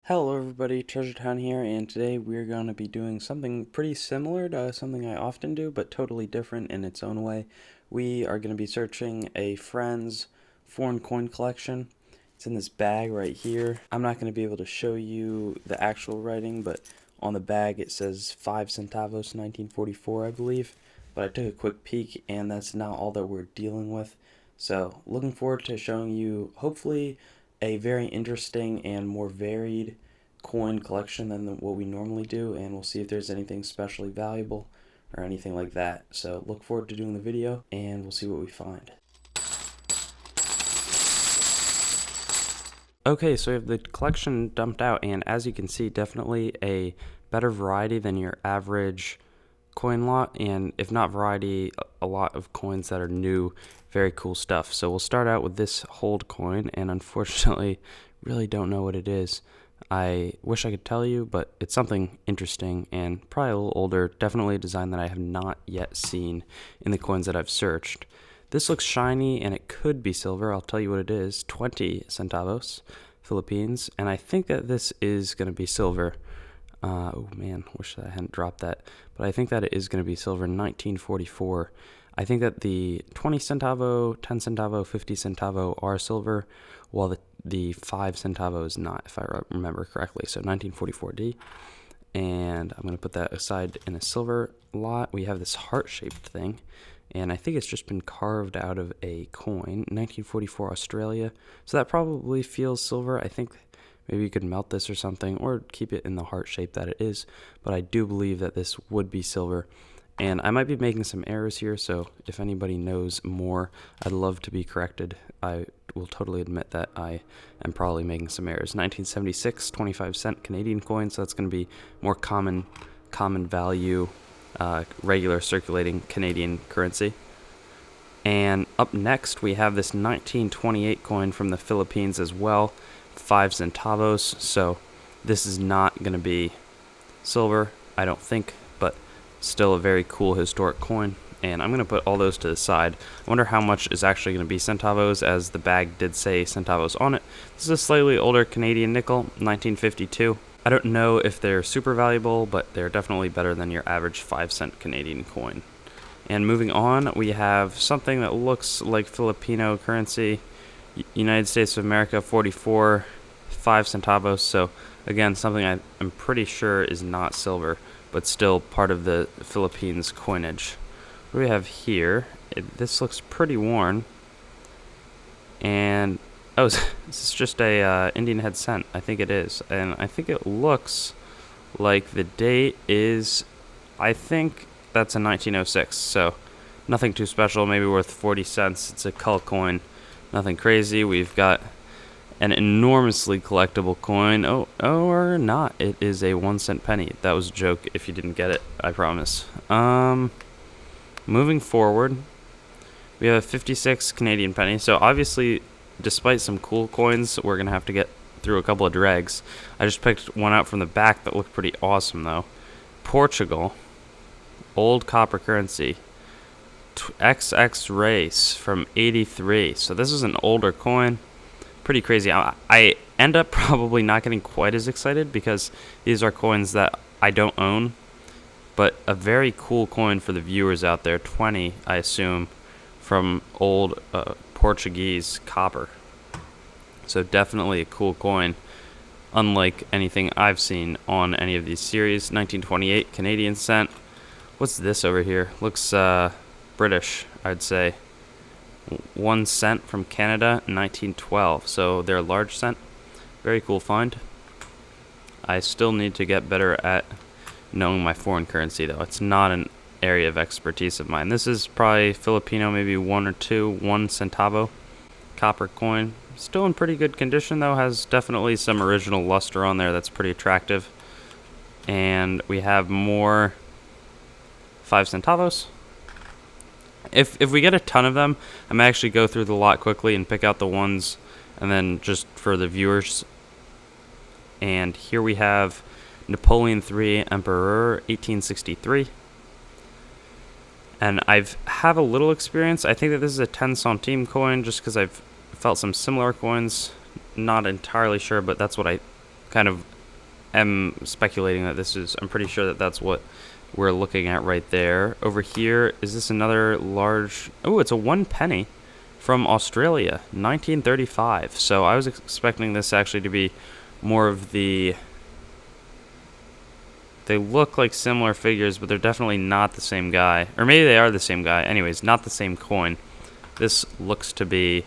Hello everybody, Treasure Town here, and today we're going to be doing something pretty similar to something I often do, but totally different in its own way. We are going to be searching a friend's foreign coin collection. It's in this bag right here. I'm not going to be able to show you the actual writing, but on the bag it says 5 centavos 1944, I believe. But I took a quick peek, and that's not all that we're dealing with. So, looking forward to showing you, hopefully, a very interesting and more varied coin collection than what we normally do, and we'll see if there's anything especially valuable or anything like that. So look forward to doing the video, and we'll see what we find. Okay, so we have the collection dumped out, and as you can see, definitely a better variety than your average coin lot, and if not variety, a lot of coins that are new, very cool stuff. So we'll start out with this hold coin, and unfortunately really don't know what it is. I wish I could tell you, but it's something interesting and probably a little older, definitely a design that I have not yet seen in the coins that I've searched. This looks shiny and it could be silver. I'll tell you what it is. 20 centavos, Philippines, and I think that this is going to be silver. Oh man, wish I hadn't dropped that. But I think that it is going to be silver. 1944. I think that the 20 centavo, 10 centavo, 50 centavo are silver, while the 5 centavo is not, if I remember correctly. So 1944D. And I'm going to put that aside in a silver lot. We have this heart-shaped thing, and I think it's just been carved out of a coin. 1944 Australia. So that probably feels silver. I think maybe you could melt this or something, or keep it in the heart shape that it is. But I do believe that this would be silver. And I might be making some errors here, so if anybody knows more, I'd love to be corrected. I will totally admit that I am probably making some errors. 1976, 25-cent Canadian coin, so that's going to be more common value, regular circulating Canadian currency. And up next, we have this 1928 coin from the Philippines as well, 5 centavos. So this is not going to be silver, I don't think, but still a very cool historic coin. And I'm going to put all those to the side. I wonder how much is actually going to be centavos, as the bag did say centavos on it. This is a slightly older Canadian nickel, 1952. I don't know if they're super valuable, but they're definitely better than your average 5-cent Canadian coin. And moving on, we have something that looks like Filipino currency, United States of America, 44, 5 centavos. So again, something I'm pretty sure is not silver, but still part of the Philippines coinage. What do we have here? This looks pretty worn. And, oh, this is just a Indian head cent. I think it is. And I think it looks like the date is, I think that's a 1906. So nothing too special, maybe worth 40 cents. It's a cull coin. Nothing crazy. We've got an enormously collectible coin. Oh, or not. It is a 1-cent penny. That was a joke if you didn't get it, I promise. Moving forward, we have a 56 Canadian penny. So obviously, despite some cool coins, we're going to have to get through a couple of dregs. I just picked one out from the back that looked pretty awesome, though. Portugal, old copper currency. XX race from 83. So this is an older coin. Pretty crazy. I end up probably not getting quite as excited because these are coins that I don't own, but a very cool coin for the viewers out there. 20, I assume, from old Portuguese copper. So definitely a cool coin, unlike anything I've seen on any of these series. 1928 Canadian cent. What's this over here? Looks British, I'd say. 1 cent from Canada, 1912. So they're a large cent. Very cool find. I still need to get better at knowing my foreign currency, though. It's not an area of expertise of mine. This is probably Filipino, maybe 1 or 2, 1 centavo copper coin. Still in pretty good condition, though. Has definitely some original luster on there that's pretty attractive. And we have more 5 centavos. If we get a ton of them, I might actually go through the lot quickly and pick out the ones, and then just for the viewers. And here we have Napoleon III Emperor, 1863. And I've have a little experience. I think that this is a 10 centime coin, just because I've felt some similar coins. Not entirely sure, but that's what I kind of am speculating that this is, I'm pretty sure that that's what we're looking at right there. Over here, is this another large, oh, it's a 1 penny from Australia, 1935. So I was expecting this actually to be more of the, they look like similar figures, but they're definitely not the same guy. Or maybe they are the same guy. Anyways, not the same coin. This looks to be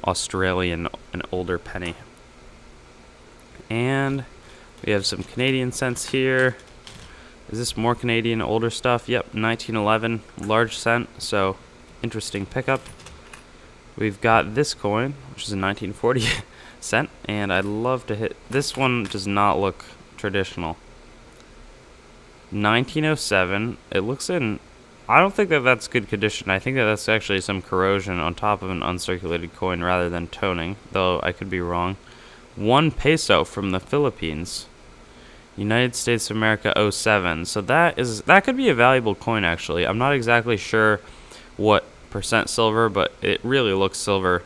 Australian, an older penny. And we have some Canadian cents here. Is this more Canadian, older stuff? Yep, 1911, large cent, so interesting pickup. We've got this coin, which is a 1940 cent, and I'd love to hit, this one does not look traditional. 1907, it looks in, I don't think that that's good condition. I think that that's actually some corrosion on top of an uncirculated coin rather than toning, though I could be wrong. 1 peso from the Philippines. United States of America 07. So that could be a valuable coin actually. I'm not exactly sure what percent silver, but it really looks silver.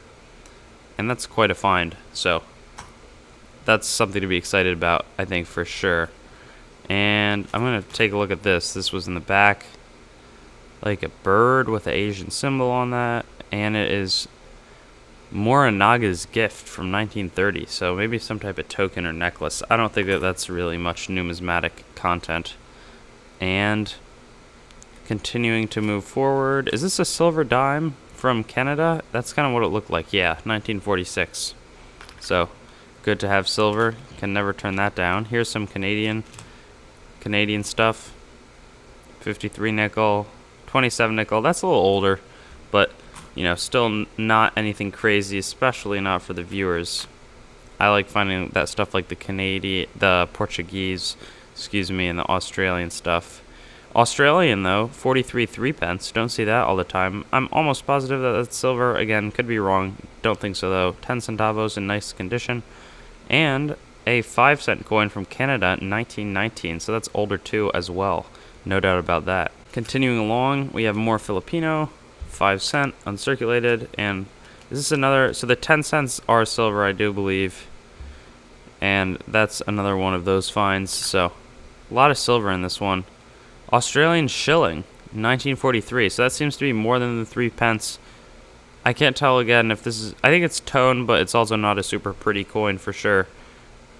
And that's quite a find. So that's something to be excited about, I think, for sure. And I'm going to take a look at this. This was in the back, like a bird with an Asian symbol on that. And it is Moranaga's gift from 1930. So maybe some type of token or necklace. I don't think that that's really much numismatic content. And continuing to move forward. Is this a silver dime from Canada? That's kind of what it looked like. Yeah, 1946. So good to have silver. Can never turn that down. Here's some Canadian stuff. 53 nickel, 27 nickel. That's a little older, but you know, still not anything crazy, especially not for the viewers. I like finding that stuff like the Portuguese, and the Australian stuff. Australian though, 43 3p. Don't see that all the time. I'm almost positive that that's silver. Again, could be wrong. Don't think so though. 10 centavos in nice condition. And a 5-cent coin from Canada, 1919. So that's older too as well. No doubt about that. Continuing along, we have more Filipino, 5-cent, uncirculated, and is this another, so the 10 cents are silver, I do believe, and that's another one of those finds, so a lot of silver in this one. Australian shilling, 1943, so that seems to be more than the 3p. I can't tell again if this is, I think it's toned, but it's also not a super pretty coin for sure,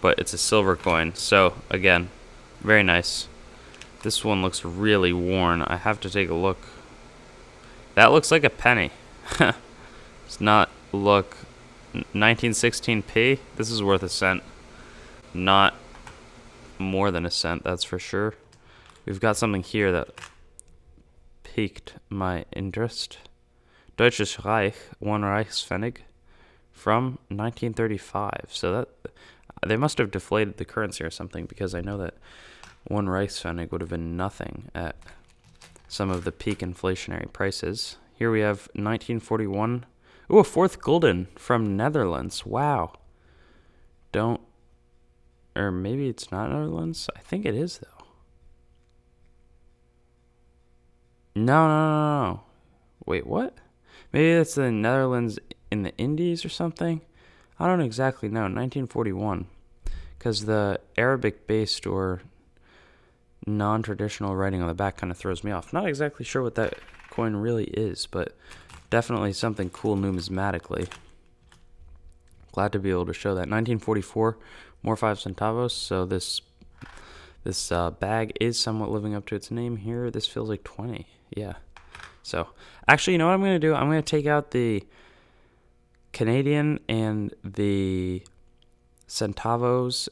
but it's a silver coin, so again, very nice. This one looks really worn. I have to take a look. That looks like a penny. Does not look 1916p. This is worth a cent. Not more than a cent, that's for sure. We've got something here that piqued my interest. Deutsches Reich, 1 Reichspfennig from 1935. So that they must have deflated the currency or something, because I know that 1 Reichspfennig would have been nothing at some of the peak inflationary prices. Here we have 1941. Ooh, a 4th gulden from Netherlands. Wow. Or maybe it's not Netherlands. I think it is though. No. Wait, what? Maybe that's the Netherlands in the Indies or something? I don't exactly know. 1941. Because the Arabic-based or non-traditional writing on the back kind of throws me off. Not exactly sure what that coin really is, but definitely something cool numismatically. Glad to be able to show that. 1944, more 5 centavos. So this bag is somewhat living up to its name here. This feels like 20. Yeah. So actually, you know what I'm going to do? I'm going to take out the Canadian and the Centavos,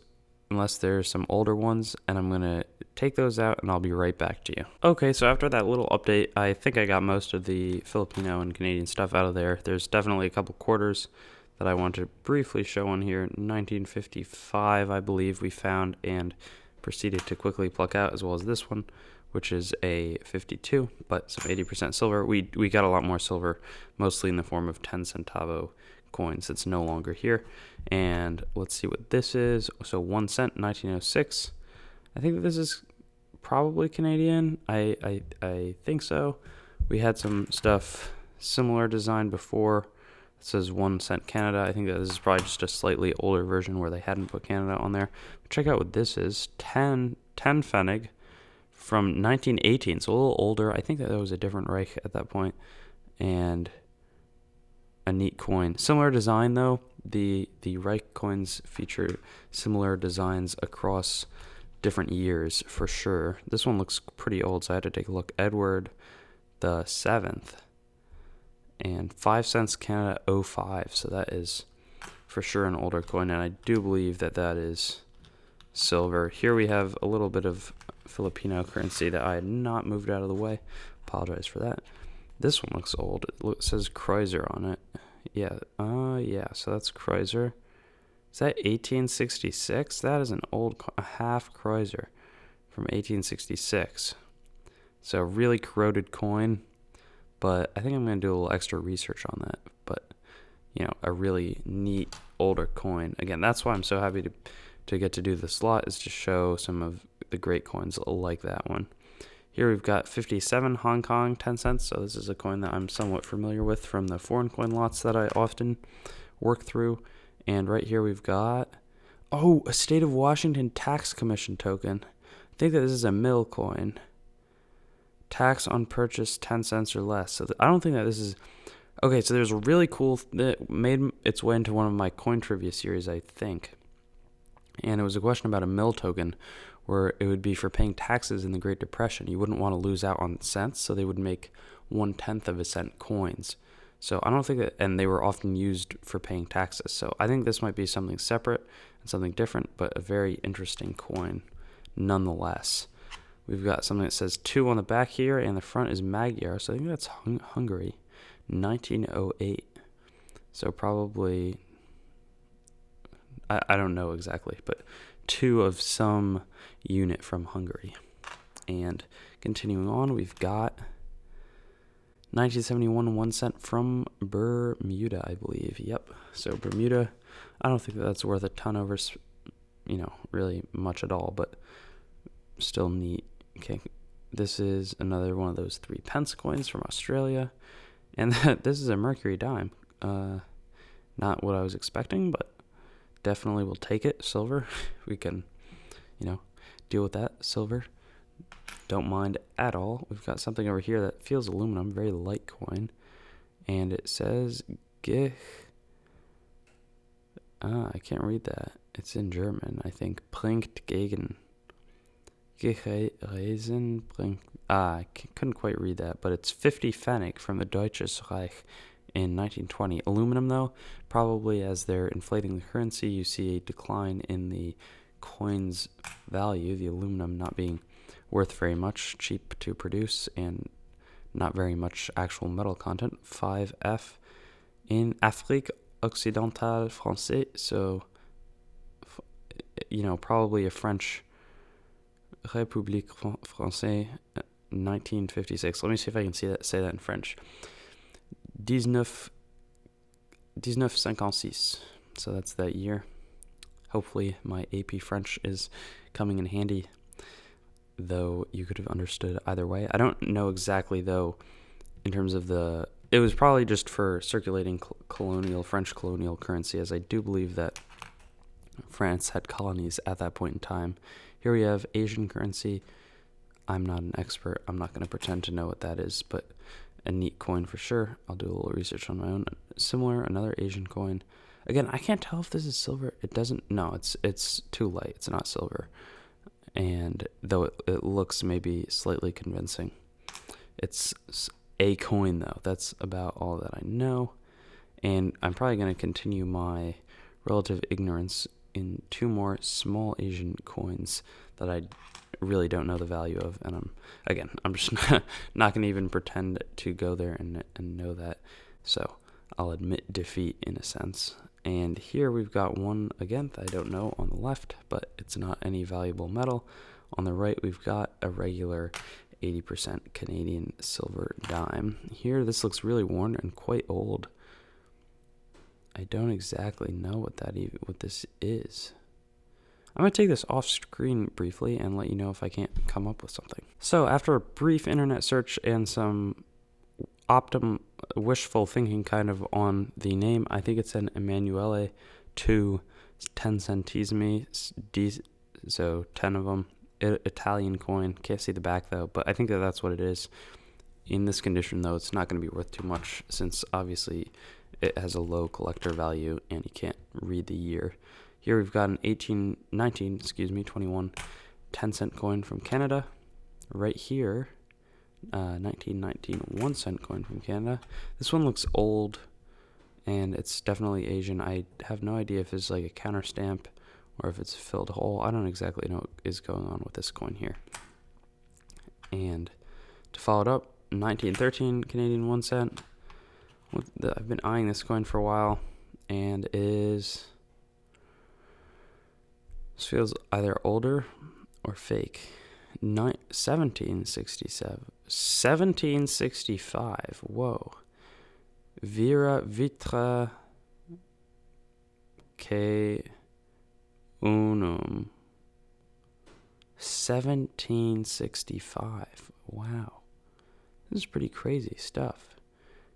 unless there's some older ones, and I'm going to take those out and I'll be right back to you. Okay, so after that little update, I think I got most of the Filipino and Canadian stuff out of there. There's definitely a couple quarters that I want to briefly show on here. 1955, I believe we found and proceeded to quickly pluck out, as well as this one, which is a 52, but some 80% silver. We got a lot more silver, mostly in the form of 10 centavo coins. It's no longer here. And let's see what this is. So 1 cent, 1906. I think that this is probably Canadian. I think so. We had some stuff similar design before. It says 1 cent Canada. I think that this is probably just a slightly older version where they hadn't put Canada on there. Check out what this is. 10 Pfennig from 1918. So a little older. I think that was a different Reich at that point. And a neat coin. Similar design though. The Reich coins feature similar designs across different years for sure. This one looks pretty old, so I had to take a look. Edward the 7th. And 5 cents Canada 05. So that is for sure an older coin, and I do believe that that is silver. Here we have a little bit of Filipino currency that I had not moved out of the way. Apologize for that. This one looks old. It says Kreuzer on it. Yeah, so that's Kreuzer. Is that 1866? That is a half Kreuzer from 1866. So really corroded coin, but I think I'm going to do a little extra research on that. But, a really neat older coin. Again, that's why I'm so happy to get to do the slot, is to show some of the great coins like that one. Here we've got 57 Hong Kong 10 cents. So this is a coin that I'm somewhat familiar with from the foreign coin lots that I often work through. And right here we've got, a State of Washington Tax Commission token. I think that this is a mill coin. Tax on purchase 10 cents or less. So I don't think that this is... Okay, so there's a really cool... that made its way into one of my coin trivia series, I think. And it was a question about a mill token, where it would be for paying taxes in the Great Depression. You wouldn't want to lose out on cents, so they would make 1/10 of a cent coins. So I don't think that, and they were often used for paying taxes. So I think this might be something separate and something different, but a very interesting coin nonetheless. We've got something that says 2 on the back here, and the front is Magyar, so I think that's Hungary, 1908. So probably, I don't know exactly, but 2 of some unit from Hungary. And continuing on, we've got 1971 1 cent from Bermuda, I believe. Yep. So Bermuda, I don't think that's worth a ton over, really much at all, but still neat. Okay, this is another one of those 3 pence coins from Australia, and this is a Mercury Dime. Not what I was expecting, but definitely will take it. Silver, we can, deal with that. Silver, don't mind at all. We've got something over here that feels aluminum, very light coin, and it says Gich. I can't read that. It's in German, I think. Bringt gegen. Gereisen bringt. I couldn't quite read that, but it's 50 Pfennig from the Deutsches Reich in 1920. Aluminum, though, probably as they're inflating the currency, you see a decline in the coin's value, the aluminum not being worth very much, cheap to produce, and not very much actual metal content. 5F in Afrique Occidentale Française, so, probably a French République Française, 1956. Let me see if I can say that in French. 1956. So that's that year. Hopefully my AP French is coming in handy, though you could have understood either way. I don't know exactly, though, in terms of it was probably just for circulating French colonial currency, as I do believe that France had colonies at that point in time. Here we have Asian currency. I'm not an expert. I'm not going to pretend to know what that is, but a neat coin for sure. I'll do a little research on my own. Similar, another Asian coin. Again, I can't tell if this is silver. It doesn't. No, it's too light. It's not silver. And though it looks maybe slightly convincing, it's a coin though. That's about all that I know. And I'm probably going to continue my relative ignorance in 2 more small Asian coins that I really don't know the value of, and I'm just not going to even pretend to go there and know that. So I'll admit defeat in a sense. And here we've got one again that I don't know on the left, but it's not any valuable metal. On the right we've got a regular 80% Canadian silver dime. Here this looks really worn and quite old. I don't exactly know what this is. I'm going to take this off screen briefly and let you know if I can't come up with something. So after a brief internet search and some wishful thinking kind of on the name. I think it's an Emanuele to 10 centesimi, so 10 of them. Italian coin. Can't see the back though, but I think that's what it is. In this condition though, it's not going to be worth too much since obviously it has a low collector value and you can't read the year. Here we've got an 21 10-cent coin from Canada. Right here, 1919 1-cent coin from Canada. This one looks old and it's definitely Asian. I have no idea if it's like a counter stamp or if it's a filled hole. I don't exactly know what is going on with this coin here. And to follow it up, 1913 Canadian 1 cent. I've been eyeing this coin for a while, and this feels either older or fake. 1765. Whoa. Vira Vitra K Unum. 1765. Wow. This is pretty crazy stuff.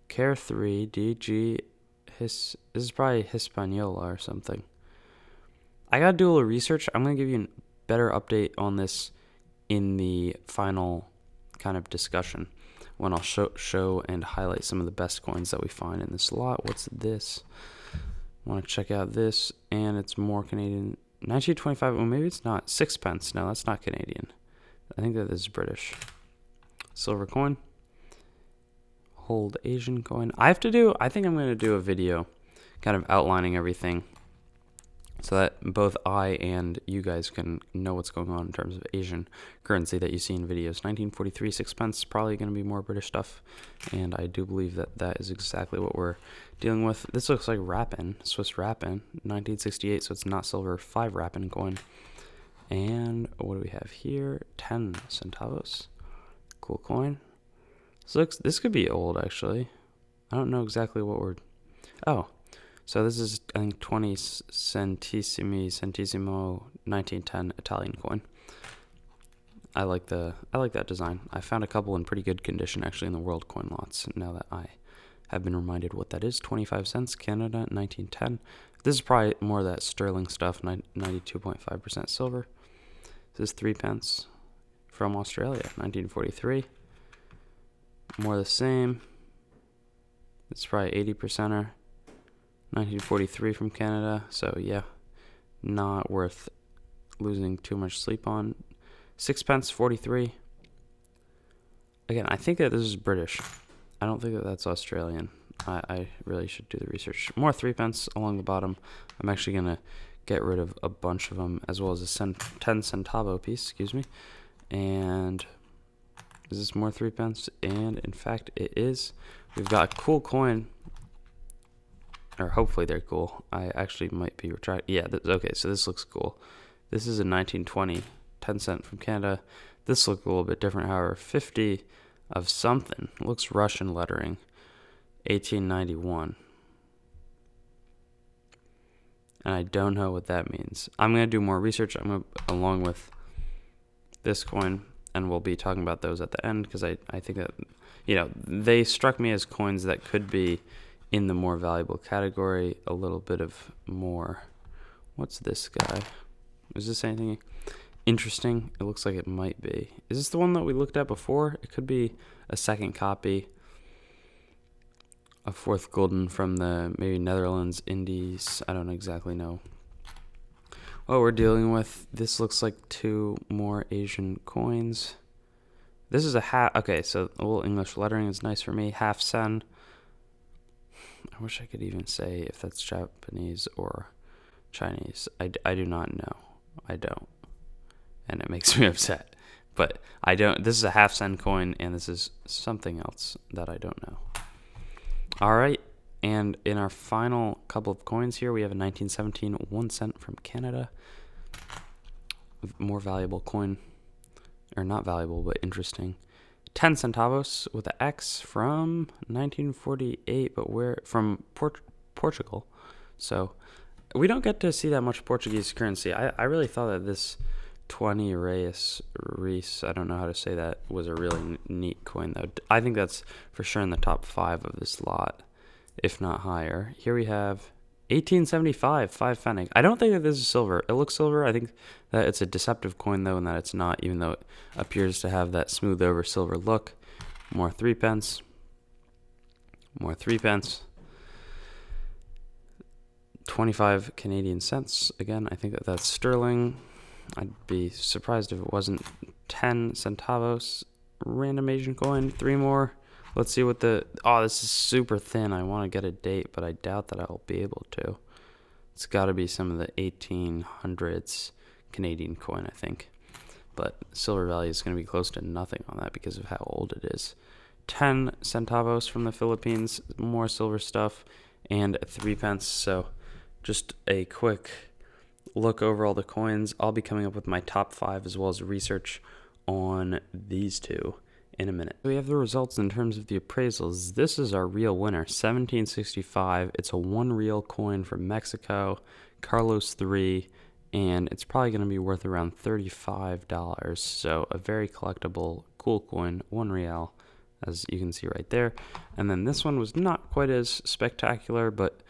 Care 3 DG this is probably Hispaniola or something. I gotta do a little research. I'm gonna give you a better update on this in the final kind of discussion when I'll show and highlight some of the best coins that we find in this lot. What's this? Want to check out this, and it's more Canadian. 1925. Well, maybe it's not. 6 pence. No, that's not Canadian. I think that this is British. Silver coin. Hold Asian coin. I think I'm going to do a video kind of outlining everything so that both I and you guys can know what's going on in terms of Asian currency that you see in videos. 1943, 6 pence, probably going to be more British stuff, and I do believe that that is exactly what we're dealing with. This looks like Rappin, Swiss Rappin, 1968, so it's not silver, 5 Rappin coin. And what do we have here? 10 centavos. Cool coin. This could be old, actually. I don't know exactly what we're... Oh, so this is, I think, 20 centesimo 1910 Italian coin. I like that design. I found a couple in pretty good condition, actually, in the world coin lots, now that I have been reminded what that is. 25 cents, Canada, 1910. This is probably more of that sterling stuff, 92.5% silver. This is 3 pence from Australia, 1943. More of the same. It's probably 80%er. 1943 from Canada. So yeah, not worth losing too much sleep on. 6 pence, 43. Again, I think that this is British. I don't think that that's Australian. I really should do the research. More 3 pence along the bottom. I'm actually going to get rid of a bunch of them, as well as a 10 centavo piece, excuse me. And is this more 3 pence? And in fact, it is. We've got a cool coin, or hopefully they're cool. I actually might be retracting. Yeah, okay, so this looks cool. This is a 1920, 10 cent from Canada. This looks a little bit different, however. 50 of something. It looks Russian lettering. 1891. And I don't know what that means. I'm going to do more research along with this coin, and we'll be talking about those at the end, because I think that, they struck me as coins that could be in the more valuable category. A little bit of more. What's this guy? Is this anything interesting? It looks like it might be. Is this the one that we looked at before? It could be a second copy. A fourth golden from the maybe Netherlands, Indies. I don't exactly know what we're dealing with. This looks like 2 more Asian coins. This is a half. Okay, so a little English lettering is nice for me. Half sen. I wish I could even say if that's Japanese or Chinese. I do not know. I don't. And it makes me upset. But I don't. This is a half sen coin, and this is something else that I don't know. All right. And in our final couple of coins here, we have a 1917 1 cent from Canada. More valuable coin. Or not valuable, but interesting. 10 centavos with an X from 1948, but from Portugal. So we don't get to see that much Portuguese currency. I really thought that this 20 Reis, I don't know how to say that, was a really neat coin though. I think that's for sure in the top 5 of this lot, if not higher. Here we have 1875, 5 Fennec. I don't think that this is silver. It looks silver. I think that it's a deceptive coin though, and that it's not, even though it appears to have that smooth over silver look. More 3 pence. More 3 pence. 25 Canadian cents. Again, I think that that's sterling. I'd be surprised if it wasn't 10 centavos. Random Asian coin. 3 more. Let's see what the... Oh, this is super thin. I want to get a date, but I doubt that I'll be able to. It's got to be some of the 1800s Canadian coin, I think. But silver value is going to be close to nothing on that because of how old it is. 10 centavos from the Philippines. More silver stuff. And 3 pence. So just a quick look over all the coins. I'll be coming up with my top 5 as well as research on these two in a minute. We have the results in terms of the appraisals. This is our real winner, 1765. It's a 1 real coin from Mexico, Carlos III, and it's probably going to be worth around $35. So a very collectible, cool coin, 1 real, as you can see right there. And then this one was not quite as spectacular, but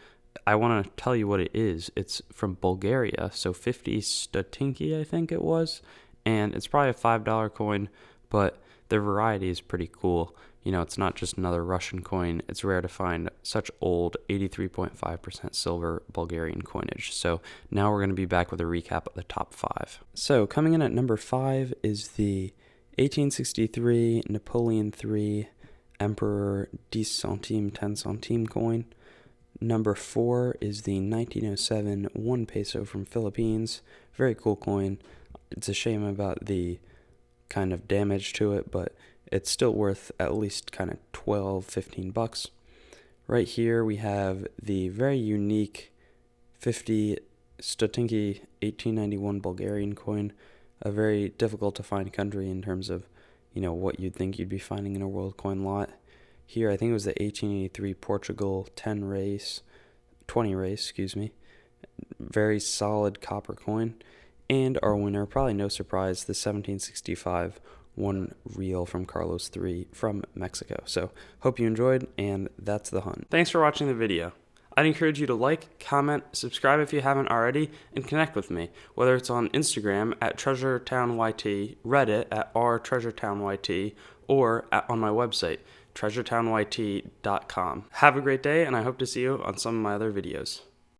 I want to tell you what it is. It's from Bulgaria, so 50 stotinki, I think it was, and it's probably a $5 coin, but the variety is pretty cool. You know, it's not just another Russian coin. It's rare to find such old 83.5% silver Bulgarian coinage. So now we're going to be back with a recap of the top 5. So coming in at number 5 is the 1863 Napoleon III Emperor 10 centime 10 centime coin. Number 4 is the 1907 1 peso from Philippines. Very cool coin. It's a shame about the kind of damage to it, but it's still worth at least kind of $12-15. Right here we have the very unique 50 stotinki 1891 Bulgarian coin, a very difficult to find country in terms of, you know, what you'd think you'd be finding in a world coin lot. Here I think it was the 1883 Portugal 20 race, excuse me. Very solid copper coin. And our winner, probably no surprise, the 1765 1 real from Carlos III from Mexico. So hope you enjoyed, and that's the hunt. Thanks for watching the video. I'd encourage you to like, comment, subscribe if you haven't already, and connect with me, whether it's on Instagram at TreasureTownYT, Reddit at rTreasureTownYT, or on my website, treasuretownyt.com. Have a great day, and I hope to see you on some of my other videos.